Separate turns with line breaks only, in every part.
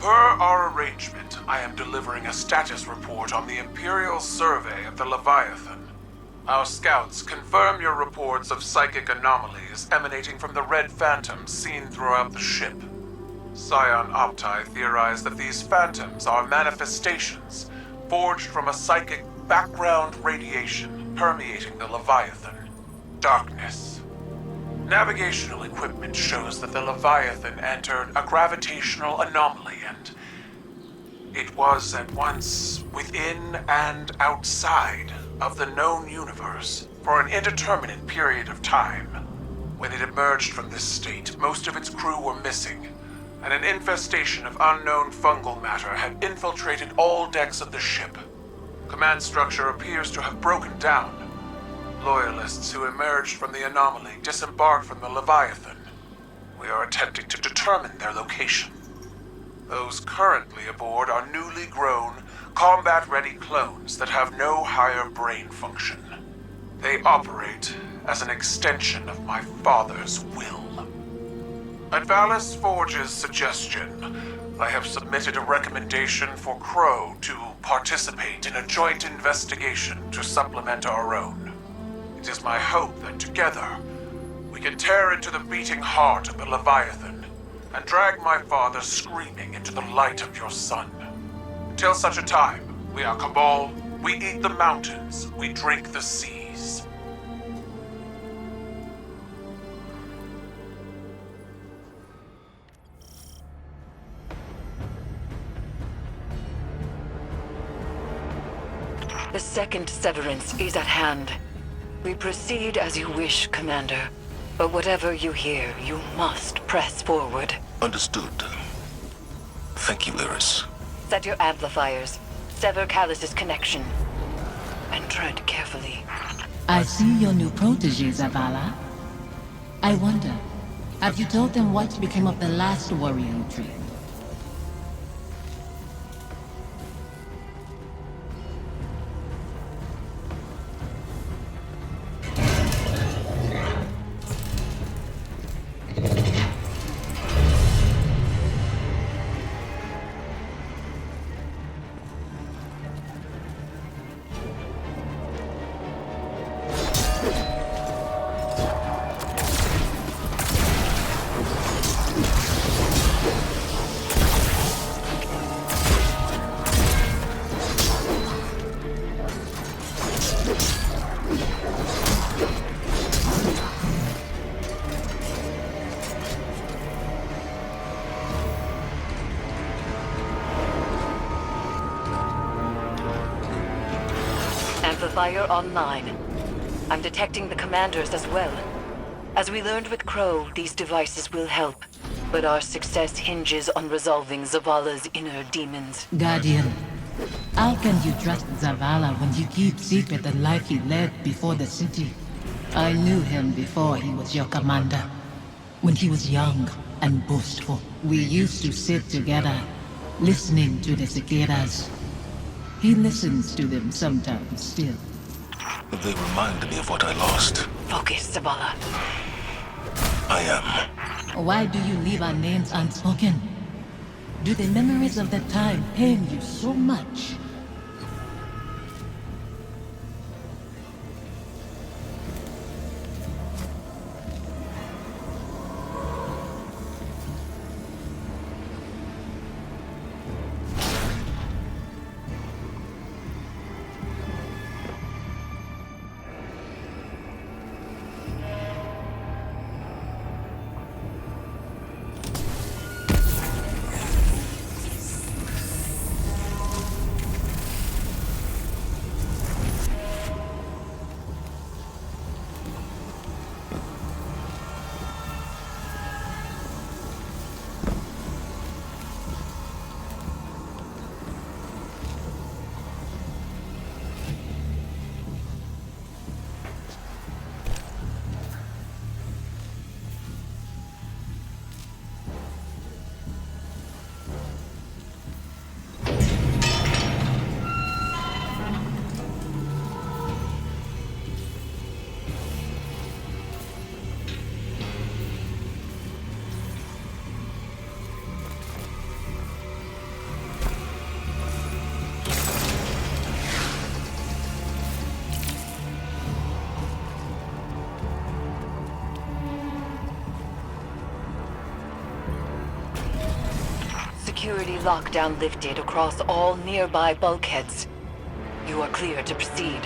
Per our arrangement, I am delivering a status report on the Imperial survey of the Leviathan. Our scouts confirm your reports of psychic anomalies emanating from the red phantoms seen throughout the ship. Scion Opti theorize that these phantoms are manifestations forged from a psychic background radiation permeating the Leviathan. Darkness. Navigational equipment shows that the Leviathan entered a gravitational anomaly and it was at once within and outside of the known universe for an indeterminate period of time. When it emerged from this state, most of its crew were missing, and an infestation of unknown fungal matter had infiltrated all decks of the ship. Command structure appears to have broken down. Loyalists who emerged from the anomaly disembarked from the Leviathan. We are attempting to determine their location. Those currently aboard are newly grown, combat-ready clones that have no higher brain function. They operate as an extension of my father's will. At Valis Forge's suggestion, I have submitted a recommendation for Crow to participate in a joint investigation to supplement our own. It is my hope that together, we can tear into the beating heart of the Leviathan and drag my father screaming into the light of your sun. Until such a time, we are Cabal, we eat the mountains, we drink the seas.
The second severance is at hand. We proceed as you wish, Commander. But whatever you hear, you must press forward.
Understood. Thank you, Iris.
Set your amplifiers. Sever Callus's connection. And tread carefully.
I see your new protege, Zavala. I wonder, have you told them what became of the last warrior you trained?
Amplifier online. I'm detecting the commanders as well. As we learned with Crow, these devices will help. But our success hinges on resolving Zavala's inner demons.
Guardian, how can you trust Zavala when you keep secret the life he led before the city? I knew him before he was your commander. When he was young and boastful, we used to sit together, listening to the cicadas. He listens to them sometimes still.
They remind me of what I lost.
Focus, Zavala.
I am.
Why do you leave our names unspoken? Do the memories of that time pain you so much?
security lockdown lifted across all nearby bulkheads. You are clear to proceed.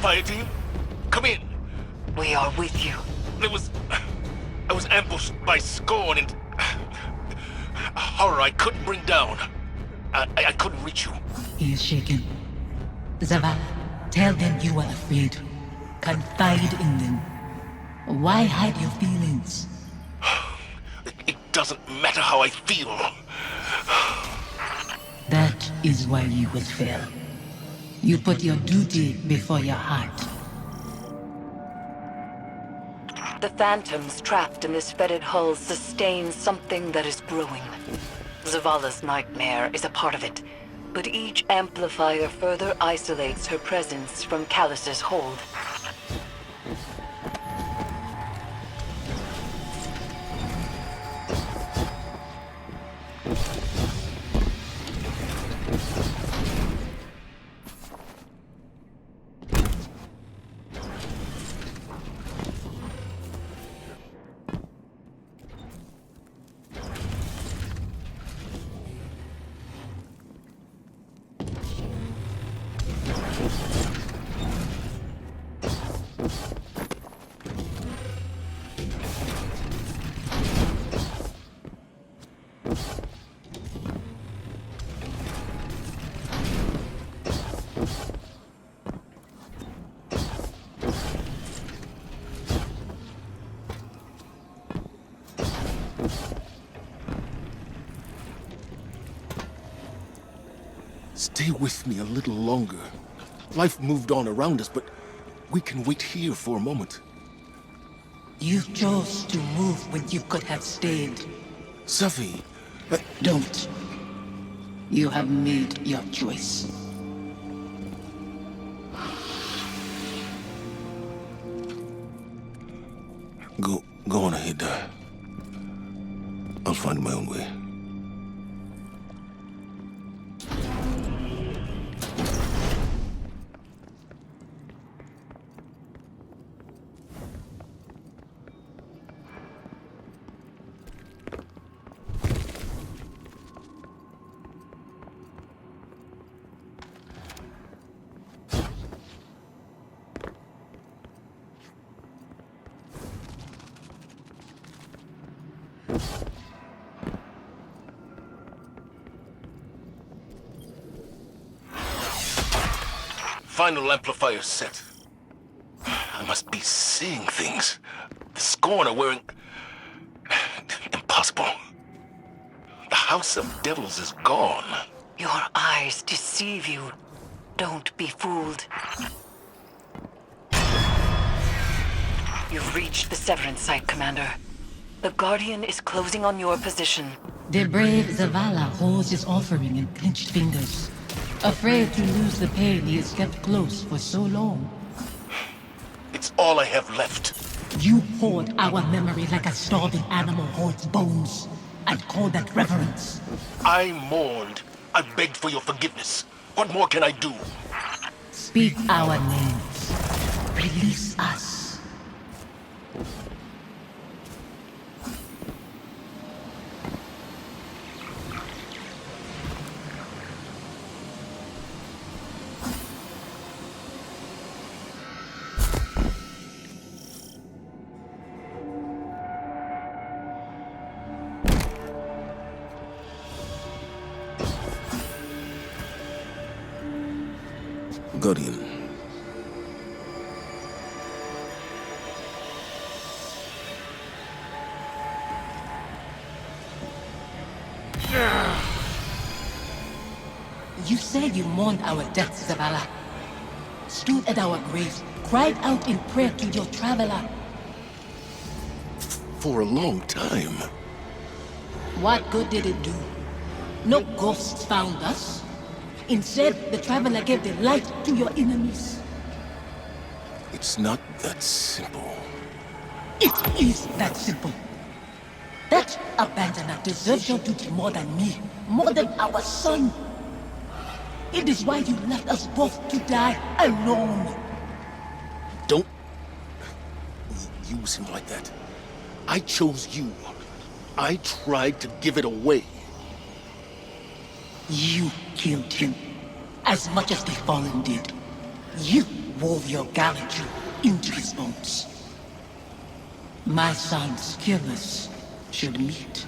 Fire team, come in.
We are with you.
I was ambushed by Scorn and a horror I couldn't bring down. I couldn't reach you.
He is shaken. Zavala, tell them you are afraid. Confide in them. Why hide your feelings?
It doesn't matter how I feel.
That is why you will fail. You put your duty before your heart.
The phantoms trapped in this fetid hull sustain something that is growing. Zavala's nightmare is a part of it, but each amplifier further isolates her presence from Callus's hold.
Stay with me a little longer. Life moved on around us, but we can wait here for a moment.
You chose to move when you could have stayed.
Safi,
Don't. You have made your choice.
Go on ahead. I'll find my own way. Final amplifier set. I must be seeing things. The Scorn are wearing... Impossible. The House of Devils is gone.
Your eyes deceive you. Don't be fooled. You've reached the Severance site, Commander. The Guardian is closing on your position.
The brave Zavala holds his offering in clenched fingers, afraid to lose the pain he has kept close for so long.
It's all I have left.
You hoard our memory like a starving animal hoards bones, and call that reverence.
I mourned. I begged for your forgiveness. What more can I do?
Speak our names. Release us.
Guardian.
You said you mourned our deaths, Zavala. Stood at our graves, cried out in prayer to your traveler.
For a long time.
What good did it do? No ghosts found us. Instead, the traveler gave the light to your enemies.
It's not that simple.
It is that simple. That abandoner deserves your duty more than me, more than our son. It is why you left us both to die alone.
Don't use him like that. I chose you. I tried to give it away.
You killed him, as much as the Fallen did. You wove your gallantry into his bones. My son's killers should meet.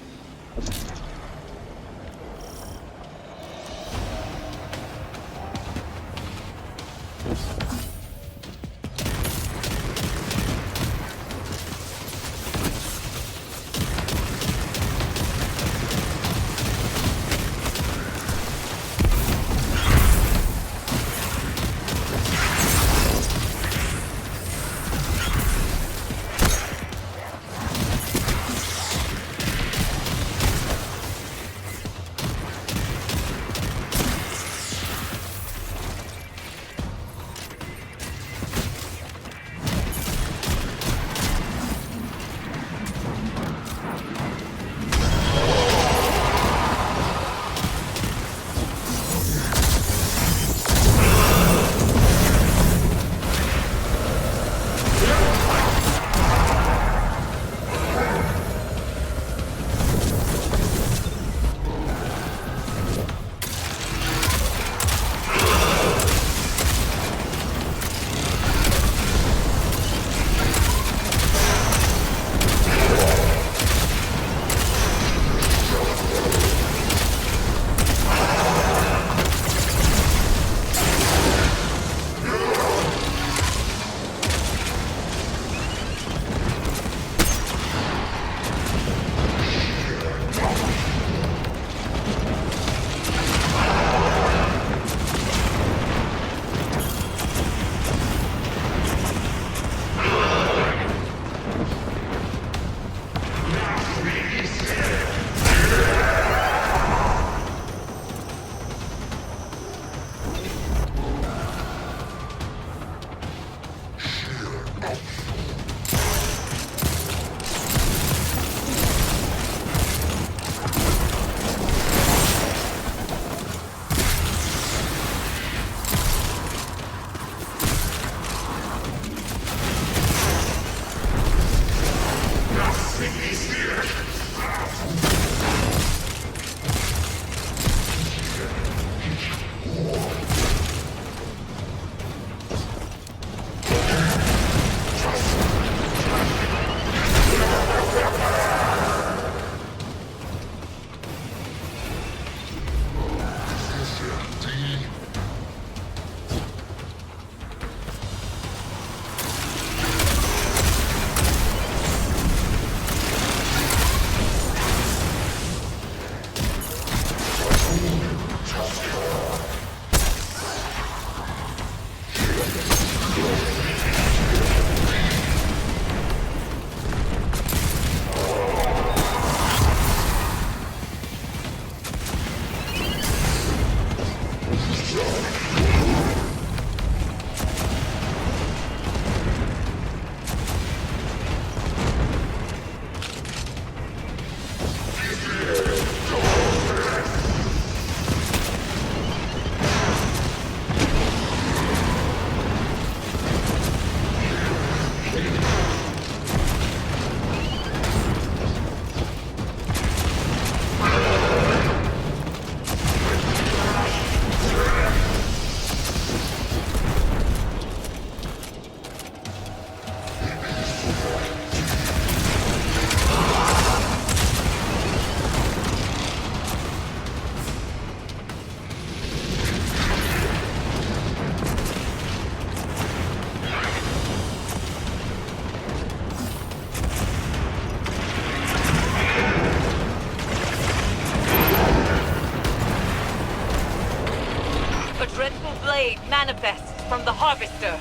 A dreadful blade manifests from the Harvester.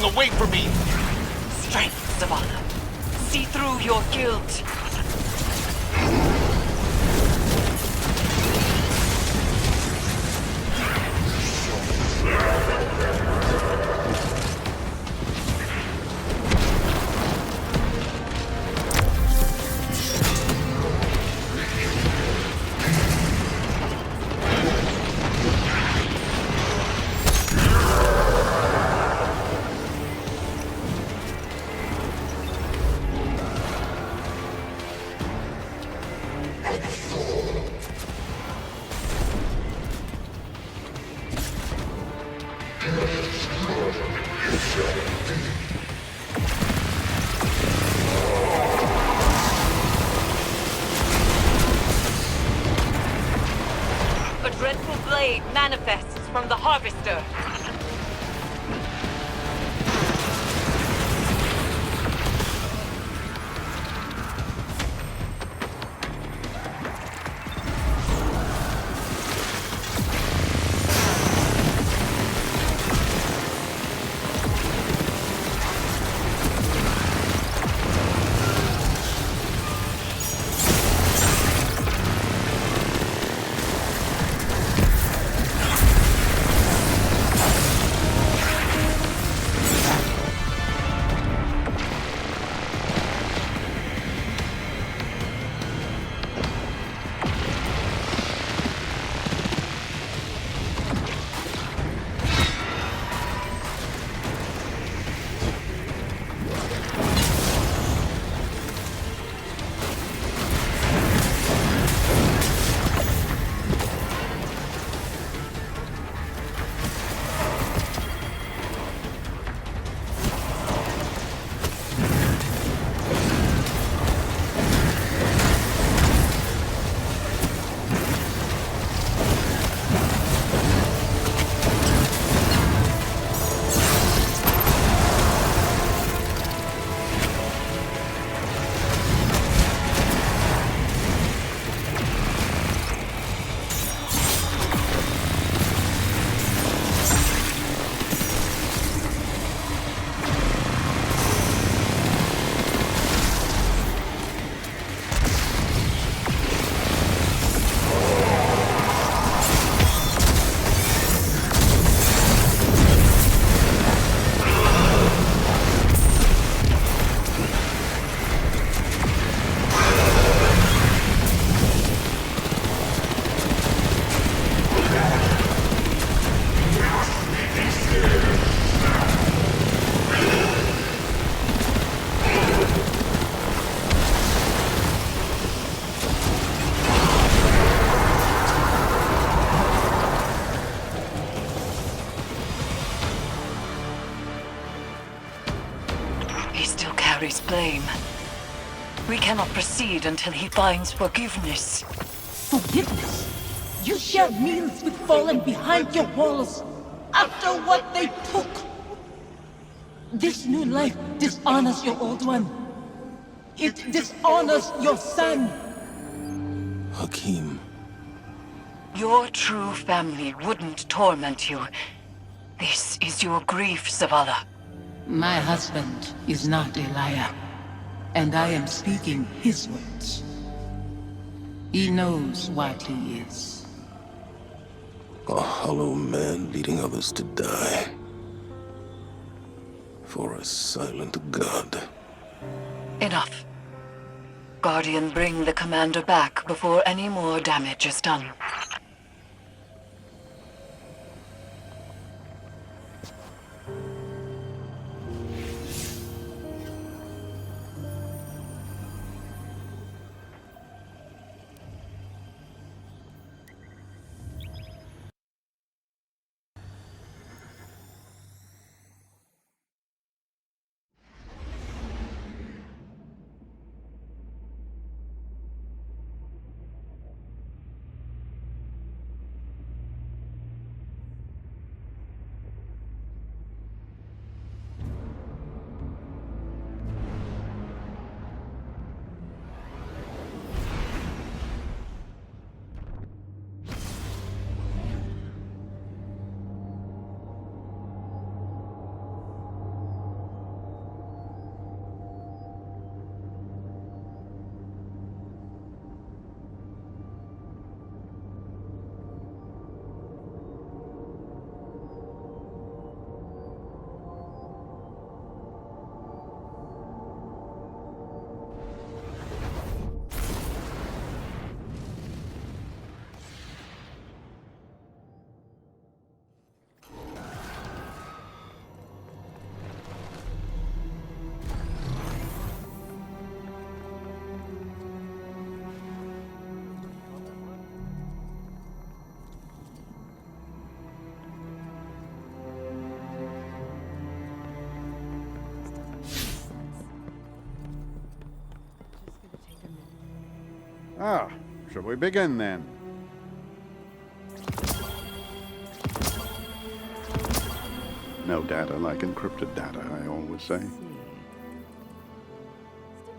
Away from me!
Strength, Zavala. See through your guilt. A dreadful blade manifests from the Harvester. Carries blame. We cannot proceed until he finds forgiveness.
Forgiveness? You shared meals with fallen behind your walls after what they took. This new life dishonors your old one. It dishonors your son.
Hakim.
Your true family wouldn't torment you. This is your grief, Zavala.
My husband is not a liar, and I am speaking his words. He knows what he is.
A hollow man leading others to die. For a silent god.
Enough. Guardian, bring the commander back before any more damage is done.
Ah, shall we begin then? No data like encrypted data, I always say.
Stick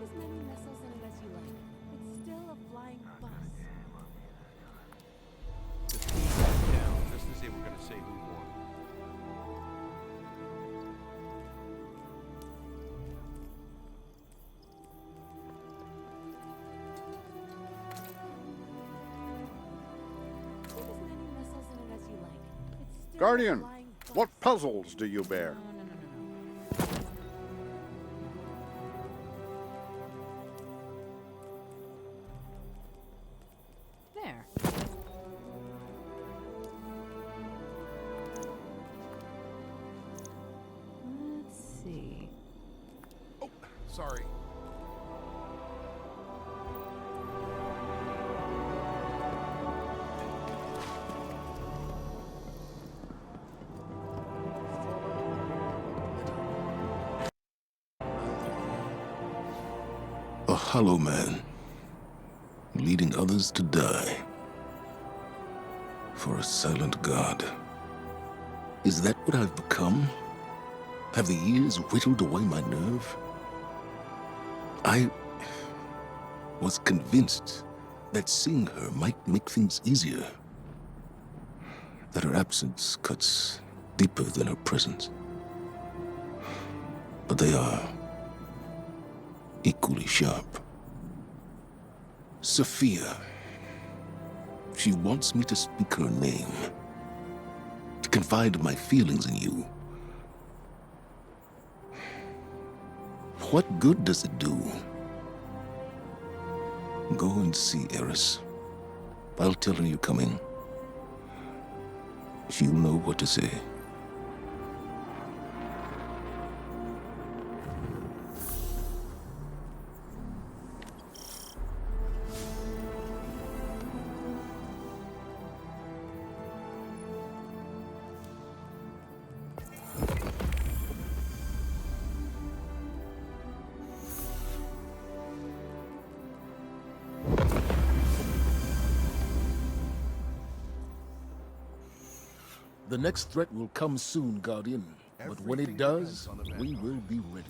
as many missiles in it as you like. It's still a flying bus.
Down just to say we're gonna say who won.
Stick as many missiles in it as you like. It's still
Guardian,
a flying bus.
what puzzles do you bear?
No. There. Let's see.
Oh, sorry.
A hollow man, leading others to die. For a silent god. Is that what I've become? Have the years whittled away my nerve? I was convinced that seeing her might make things easier. That her absence cuts deeper than her presence. But they are equally sharp. Sophia. She wants me to speak her name. To confide my feelings in you. What good does it do? Go and see Eris. I'll tell her you're coming. She'll know what to say. The next threat will come soon, Guardian. But when it does, we will be ready.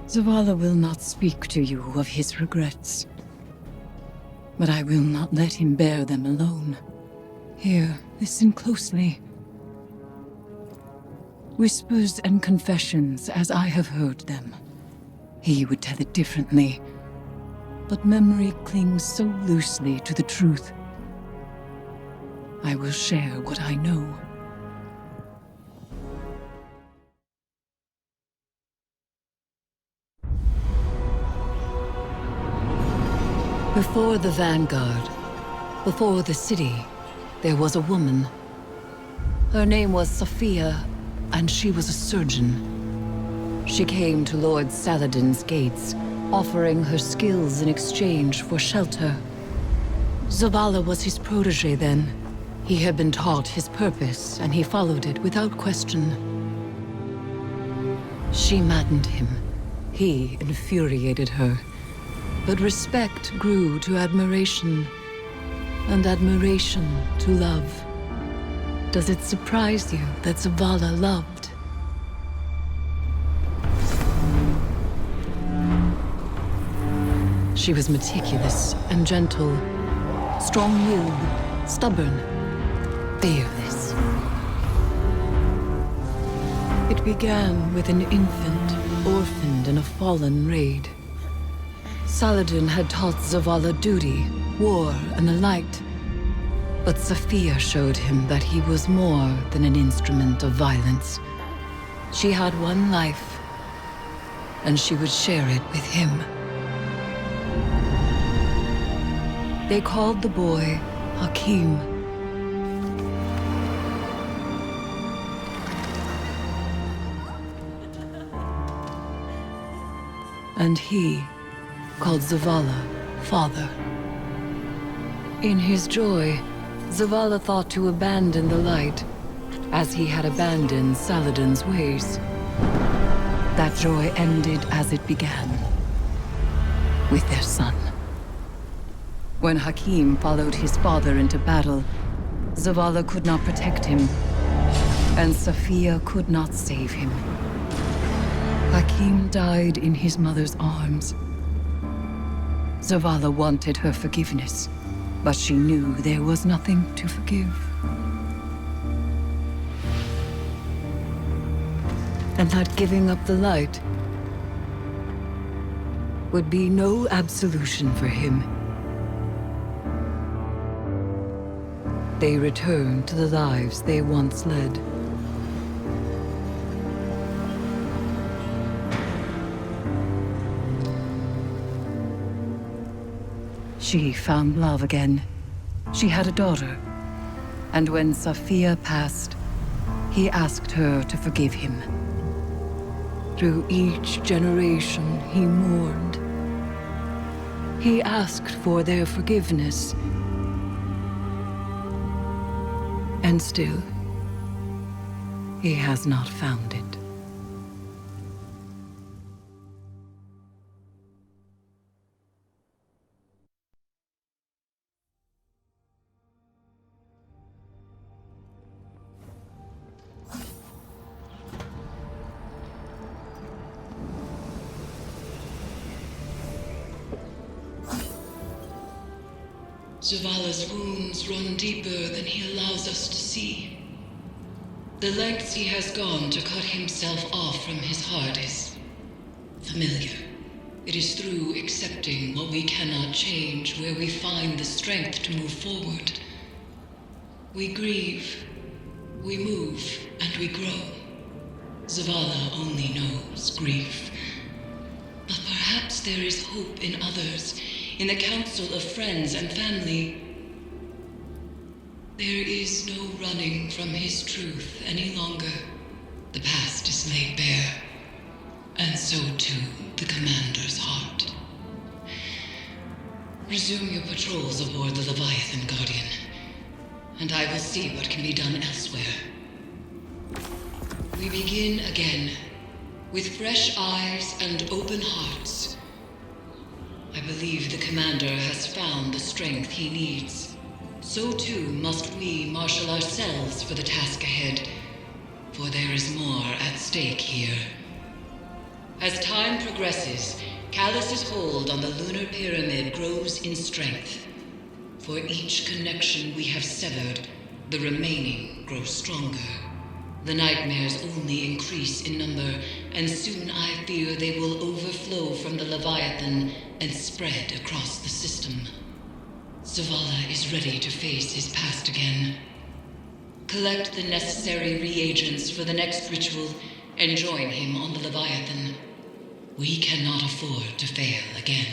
Zavala will not speak to you of his regrets. But I will not let him bear them alone. Here, listen closely. Whispers and confessions as I have heard them. He would tell it differently, but memory clings so loosely to the truth. I will share what I know. Before the Vanguard, before the city, there was a woman. Her name was Sophia, and she was a surgeon. She came to Lord Saladin's gates, offering her skills in exchange for shelter. Zavala was his protege then. He had been taught his purpose, and he followed it without question. She maddened him. He infuriated her. But respect grew to admiration, and admiration to love. Does it surprise you that Zavala loved? She was meticulous and gentle, strong-willed, stubborn, fearless. It began with an infant, orphaned in a fallen raid. Saladin had taught Zavala duty, war, and the light. But Sophia showed him that he was more than an instrument of violence. She had one life, and she would share it with him. They called the boy Hakim. And he called Zavala father. In his joy, Zavala thought to abandon the light, as he had abandoned Saladin's ways. That joy ended as it began, with their son. When Hakim followed his father into battle, Zavala could not protect him, and Sophia could not save him. Hakim died in his mother's arms. Zavala wanted her forgiveness, but she knew there was nothing to forgive. And that giving up the light would be no absolution for him. They returned to the lives they once led. She found love again. She had a daughter. And when Sophia passed, he asked her to forgive him. Through each generation, he mourned. He asked for their forgiveness. And still, he has not found it.
Zavala's wounds run deeper than he allows us to see. The lengths he has gone to cut himself off from his heart is familiar. It is through accepting what we cannot change where we find the strength to move forward. We grieve, we move, and we grow. Zavala only knows grief. But perhaps there is hope in others, in the council of friends and family. There is no running from his truth any longer. The past is laid bare, and so too the commander's heart. Resume your patrols aboard the Leviathan, Guardian, and I will see what can be done elsewhere. We begin again, with fresh eyes and open hearts. I believe the commander has found the strength he needs. So too must we marshal ourselves for the task ahead, for there is more at stake here. As time progresses, Callus's hold on the lunar pyramid grows in strength. For each connection we have severed, the remaining grows stronger. The nightmares only increase in number, and soon I fear they will overflow from the Leviathan and spread across the system. Zavala is ready to face his past again. Collect the necessary reagents for the next ritual and join him on the Leviathan. We cannot afford to fail again.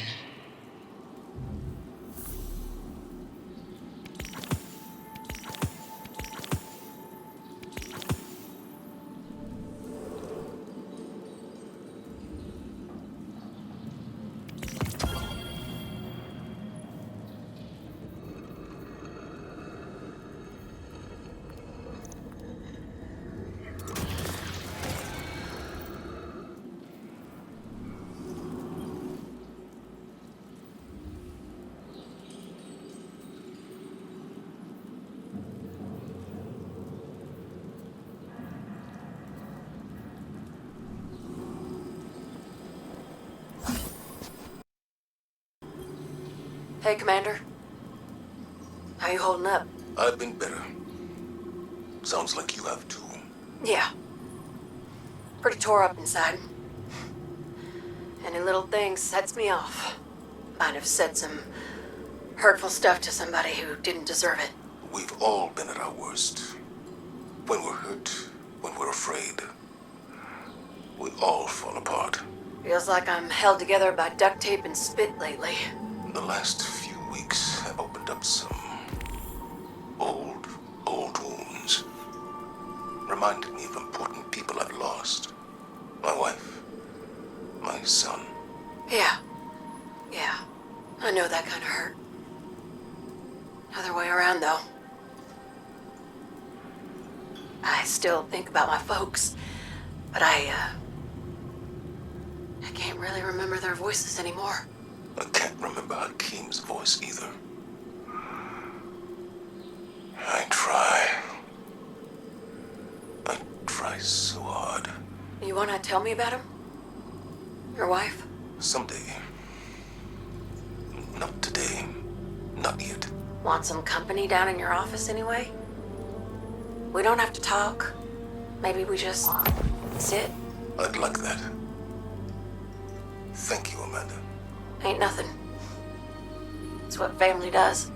Hey, Commander. How you holding up?
I've been better. Sounds like you have too.
Yeah. Pretty tore up inside. Any little thing sets me off. Might have said some hurtful stuff to somebody who didn't deserve it.
We've all been at our worst. When we're hurt, when we're afraid, we all fall apart.
Feels like I'm held together by duct tape and spit lately.
The last few weeks have opened up some old wounds. Reminded me of important people I've lost. My wife, my son.
Yeah. I know that kind of hurt. Other way around, though. I still think about my folks, but I can't really remember their voices anymore.
I can't remember Hakeem's voice either. I try so hard.
You wanna tell me about him? Your wife?
Someday. Not today. Not yet.
Want some company down in your office anyway? We don't have to talk. Maybe we just sit.
I'd like that. Thank you, Amanda.
Ain't nothing. It's what family does.